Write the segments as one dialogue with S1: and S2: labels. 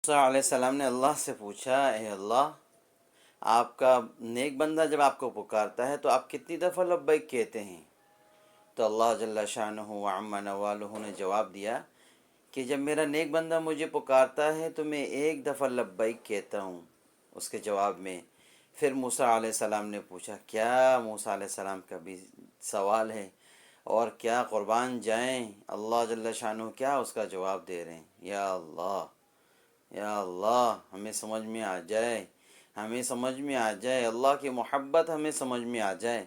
S1: موسیٰ علیہ السلام نے اللہ سے پوچھا، اے اللہ، آپ کا نیک بندہ جب آپ کو پکارتا ہے تو آپ کتنی دفعہ لبیک کہتے ہیں؟ تو اللہ جل شانہ وعم نوالہ نے جواب دیا کہ جب میرا نیک بندہ مجھے پکارتا ہے تو میں ایک دفعہ لبیک کہتا ہوں اس کے جواب میں۔ پھر موسیٰ علیہ السلام نے پوچھا، کیا موسیٰ علیہ السلام کا بھی سوال ہے اور کیا قربان جائیں اللہ جل شانہ کیا اس کا جواب دے رہے ہیں؟ یا اللہ، یا اللہ، ہمیں سمجھ میں آ جائے، ہمیں سمجھ میں آ جائے، اللہ کی محبت ہمیں سمجھ میں آ جائے۔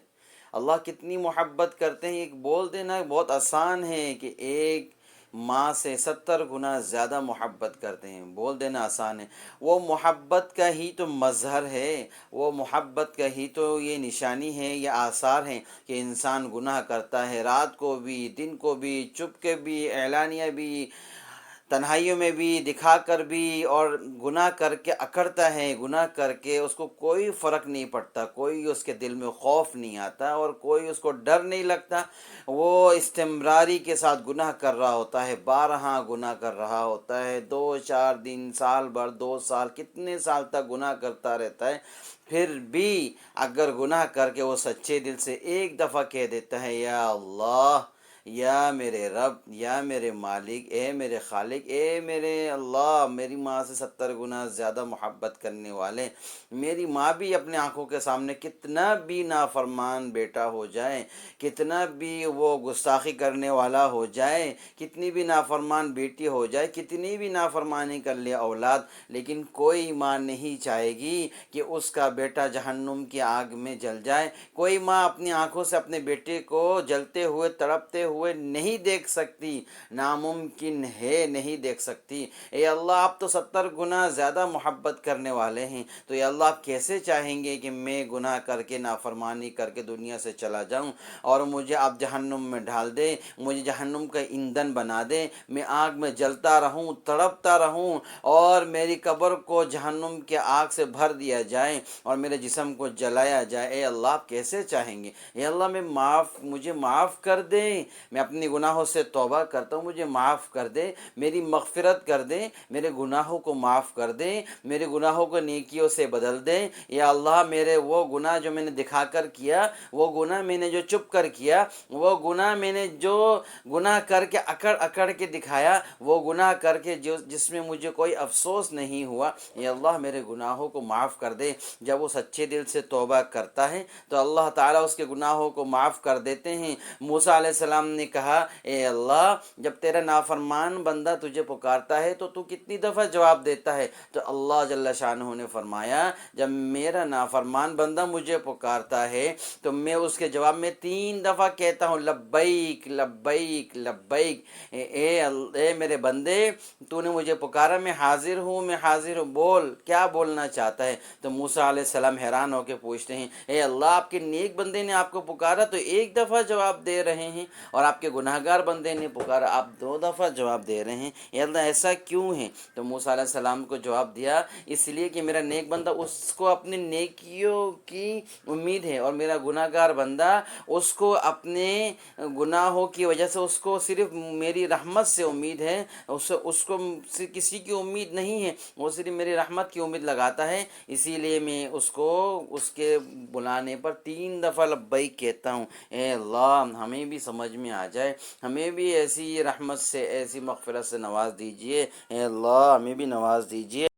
S1: اللہ کتنی محبت کرتے ہیں، ایک بول دینا بہت آسان ہے کہ ایک ماں سے 70 گنا زیادہ محبت کرتے ہیں، بول دینا آسان ہے۔ وہ محبت کا ہی تو مظہر ہے، وہ محبت کا ہی تو یہ نشانی ہے، یہ آثار ہیں کہ انسان گناہ کرتا ہے، رات کو بھی، دن کو بھی، چپ کے بھی، اعلانیہ بھی، تنہائیوں میں بھی، دکھا کر بھی، اور گناہ کر کے اکڑتا ہے، گناہ کر کے اس کو کوئی فرق نہیں پڑتا، کوئی اس کے دل میں خوف نہیں آتا اور کوئی اس کو ڈر نہیں لگتا۔ وہ استمراری کے ساتھ گناہ کر رہا ہوتا ہے، بارہا گناہ کر رہا ہوتا ہے، 2 4 دن، سال بھر، 2 سال، کتنے سال تک گناہ کرتا رہتا ہے۔ پھر بھی اگر گناہ کر کے وہ سچے دل سے ایک دفعہ کہہ دیتا ہے، یا اللہ، یا میرے رب، یا میرے مالک، اے میرے خالق، اے میرے اللہ، میری ماں سے 70 گنا زیادہ محبت کرنے والے، میری ماں بھی اپنے آنکھوں کے سامنے کتنا بھی نافرمان بیٹا ہو جائے، کتنا بھی وہ گستاخی کرنے والا ہو جائے، کتنی بھی نافرمان بیٹی ہو جائے، کتنی بھی نافرمانی کر لے اولاد، لیکن کوئی ماں نہیں چاہے گی کہ اس کا بیٹا جہنم کی آگ میں جل جائے۔ کوئی ماں اپنی آنکھوں سے اپنے بیٹے کو جلتے ہوئے، تڑپتے ہوئے نہیں دیکھ سکتی، ناممکن ہے، نہیں دیکھ سکتی۔ اے اللہ، آپ تو 70 گنا زیادہ محبت کرنے والے ہیں، تو اے اللہ، آپ کیسے چاہیں گے کہ میں گناہ کر کے، نافرمانی کر کے دنیا سے چلا جاؤں اور مجھے آپ جہنم میں ڈال دیں، مجھے جہنم کا ایندھن بنا دیں، میں آگ میں جلتا رہوں، تڑپتا رہوں، اور میری قبر کو جہنم کے آگ سے بھر دیا جائے اور میرے جسم کو جلایا جائے۔ اے اللہ، آپ کیسے چاہیں گے؟ اے اللہ، مجھے معاف کر دیں، میں اپنی گناہوں سے توبہ کرتا ہوں، مجھے معاف کر دیں، میری مغفرت کر دیں، میرے گناہوں کو معاف کر دیں، میرے گناہوں کو نیکیوں سے بدل دیں۔ یا اللہ، میرے وہ گناہ جو میں نے دکھا کر کیا، وہ گناہ میں نے جو چپ کر کیا، وہ گناہ میں نے جو گناہ کر کے اکڑ کے دکھایا، وہ گناہ کر کے جس میں مجھے کوئی افسوس نہیں ہوا، یا اللہ میرے گناہوں کو معاف کر دے۔ جب وہ سچے دل سے توبہ کرتا ہے تو اللہ تعالیٰ اس کے گناہوں کو معاف کر دیتے ہیں۔ موسیٰ علیہ السلام نے کہا، اے اللہ، جب تیرا نافرمان بندہ تجھے پکارتا ہے تو تو کتنی دفعہ جواب دیتا ہے؟ تو اللہ جل شانہ نے فرمایا، جب میرا نافرمان بندہ مجھے پکارتا ہے تو میں اس کے جواب میں 3 دفعہ کہتا ہوں، لبیک لبیک لبیک، اے میرے بندے، تو نے مجھے پکارا، میں حاضر ہوں، میں حاضر ہوں، بول، کیا بولنا چاہتا ہے؟ تو موسیٰ علیہ السلام حیران ہو کے پوچھتے ہیں، اے اللہ، آپ کے نیک بندے نے آپ کو پکارا تو ایک دفعہ جواب دے رہے ہیں، اور آپ کے گناہ گار بندے نے پکارا آپ 2 دفعہ جواب دے رہے ہیں، اے اللہ ایسا کیوں ہے؟ تو موسیٰ علیہ السلام کو جواب دیا، اس لیے کہ میرا نیک بندہ، اس کو اپنی نیکیوں کی امید ہے، اور میرا گناہ گار بندہ، اس کو اپنے گناہوں کی وجہ سے اس کو صرف میری رحمت سے امید ہے، اس کو کسی کی امید نہیں ہے، وہ صرف میری رحمت کی امید لگاتا ہے، اسی لیے میں اس کو اس کے بلانے پر 3 دفعہ لبیک کہتا ہوں۔ اے اللہ، ہمیں بھی سمجھ میں آ جائے، ہمیں بھی ایسی رحمت سے، ایسی مغفرت سے نواز دیجئے، اے اللہ ہمیں بھی نواز دیجئے۔